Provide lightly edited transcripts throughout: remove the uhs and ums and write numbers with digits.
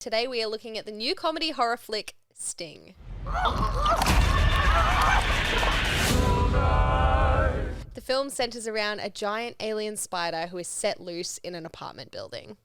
Today we are looking at the new comedy horror flick, Sting. The film centers around a giant alien spider who is set loose in an apartment building.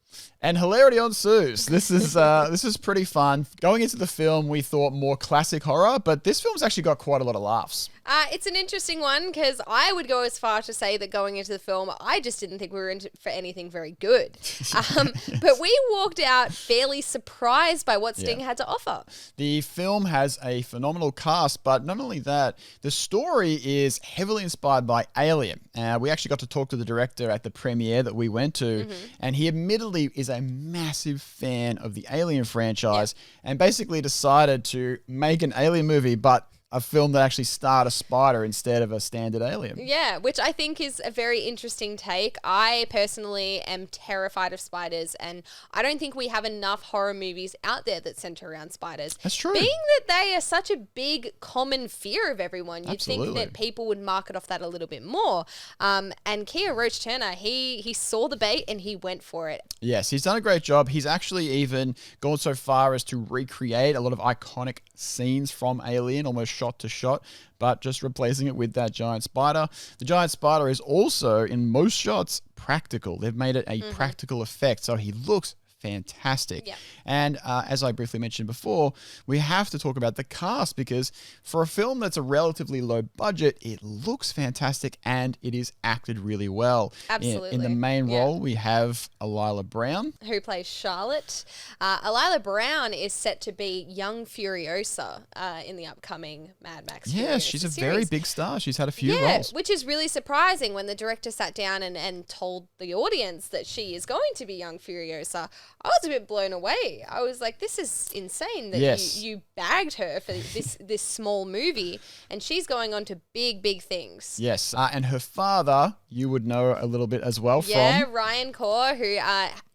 And hilarity ensues. This is pretty fun. Going into the film, we thought more classic horror, but this film's actually got quite a lot of laughs. It's an interesting one because I would go as far to say that going into the film, I just didn't think we were in for anything very good. But we walked out fairly surprised by what Sting had to offer. The film has a phenomenal cast, but not only that, the story is heavily inspired by Alien. We actually got to talk to the director at the premiere that we went to, and he admittedly is a massive fan of the Alien franchise and basically decided to make an Alien movie, but a film that actually starred a spider instead of a standard alien. Yeah, which I think is a very interesting take. I personally am terrified of spiders, and I don't think we have enough horror movies out there that center around spiders. That's true. Being that they are such a big common fear of everyone, you'd think that people would market off that a little bit more. And Kiah Roache-Turner, he saw the bait and he went for it. Yes, he's done a great job. He's actually even gone so far as to recreate a lot of iconic scenes from Alien, almost shot to shot, but just replacing it with that giant spider. The giant spider is also, in most shots, practical. They've made it a practical effect, so he looks fantastic. Yeah. And as I briefly mentioned before, we have to talk about the cast because for a film that's a relatively low budget, it looks fantastic and it is acted really well. Absolutely. In the main role, we have Elila Brown, who plays Charlotte. Elila Brown is set to be young Furiosa in the upcoming Mad Max. Yeah, she's a very big star. She's had a few roles. Which is really surprising when the director sat down and told the audience that she is going to be young Furiosa. I was a bit blown away. I was like, this is insane that you bagged her for this small movie, and she's going on to big things. Yes, and her father, you would know a little bit as well from. Yeah, Ryan Kaur, who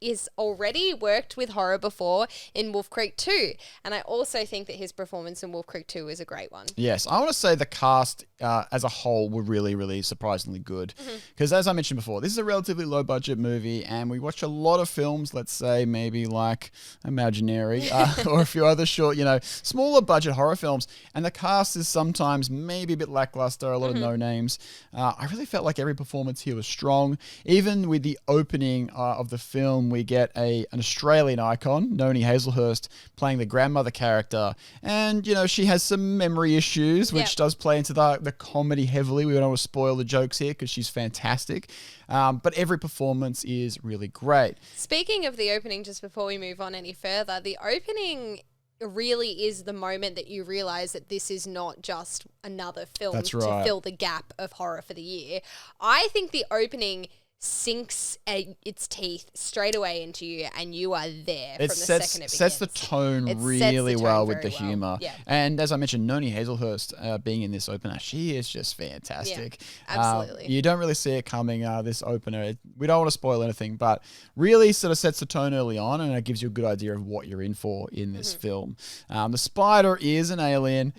is already worked with horror before in Wolf Creek 2. And I also think that his performance in Wolf Creek 2 is a great one. Yes, I want to say the cast as a whole were really surprisingly good. Because as I mentioned before, this is a relatively low budget movie, and we watch a lot of films, let's say maybe like Imaginary or a few other short, smaller budget horror films, and the cast is sometimes maybe a bit lackluster, a lot of no names. I really felt like every performance here was strong. Even with the opening of the film, we get an Australian icon, Noni Hazelhurst, playing the grandmother character, and she has some memory issues, which does play into the comedy heavily. We don't want to spoil the jokes here because she's fantastic, but every performance is really great. Speaking of the opening, just before we move on any further, the opening really is the moment that you realize that this is not just another film to fill the gap of horror for the year. I think the opening sinks its teeth straight away into you, and you are there from the second it begins. Sets the tone really well with the humor. Yeah. And as I mentioned, Noni Hazelhurst being in this opener, she is just fantastic. Yeah, absolutely. You don't really see it coming, this opener. We don't want to spoil anything, but really sort of sets the tone early on, and it gives you a good idea of what you're in for in this film. The spider is an alien,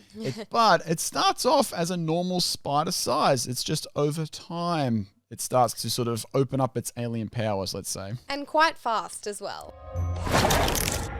but it starts off as a normal spider size. It's just over time it starts to sort of open up its alien powers, let's say. And quite fast as well.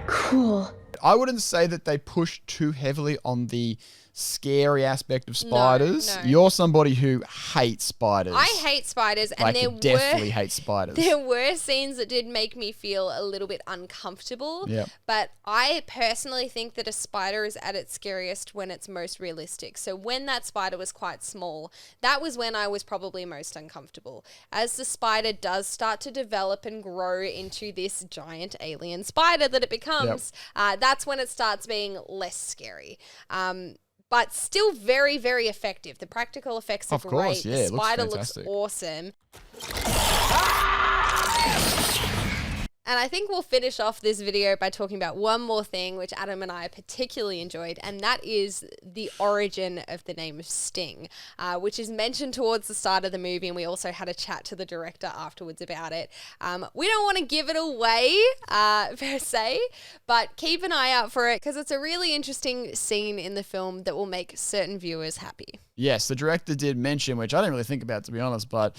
Cool. I wouldn't say that they push too heavily on the scary aspect of spiders. No. You're somebody who hates spiders. I hate spiders, and definitely hate spiders. There were scenes that did make me feel a little bit uncomfortable. Yep. But I personally think that a spider is at its scariest when it's most realistic. So when that spider was quite small, that was when I was probably most uncomfortable. As the spider does start to develop and grow into this giant alien spider that it becomes, that's when it starts being less scary. But still very, very effective. The practical effects are great. Of course, the spider looks awesome. And I think we'll finish off this video by talking about one more thing, which Adam and I particularly enjoyed, and that is the origin of the name Sting, which is mentioned towards the start of the movie, and we also had a chat to the director afterwards about it. We don't want to give it away, per se, but keep an eye out for it, because it's a really interesting scene in the film that will make certain viewers happy. Yes, the director did mention, which I didn't really think about, to be honest, but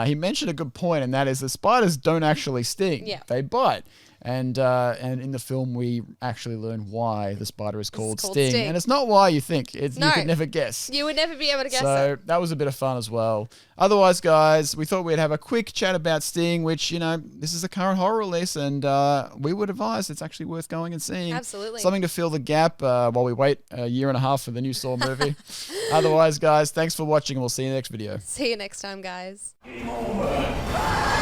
he mentioned a good point, and that is the spiders don't actually sting. Yeah. They bite. And in the film, we actually learn why the spider is called called Sting. Sting. And it's not why you think. You No. could never guess. You would never be able to guess So it. that was a bit of fun as well. Otherwise, guys, we thought we'd have a quick chat about Sting, which, this is a current horror release, and we would advise it's actually worth going and seeing. Absolutely. Something to fill the gap while we wait a year and a half for the new Saw movie. Otherwise, guys, thanks for watching, and we'll see you in the next video. See you next time, guys. Game over.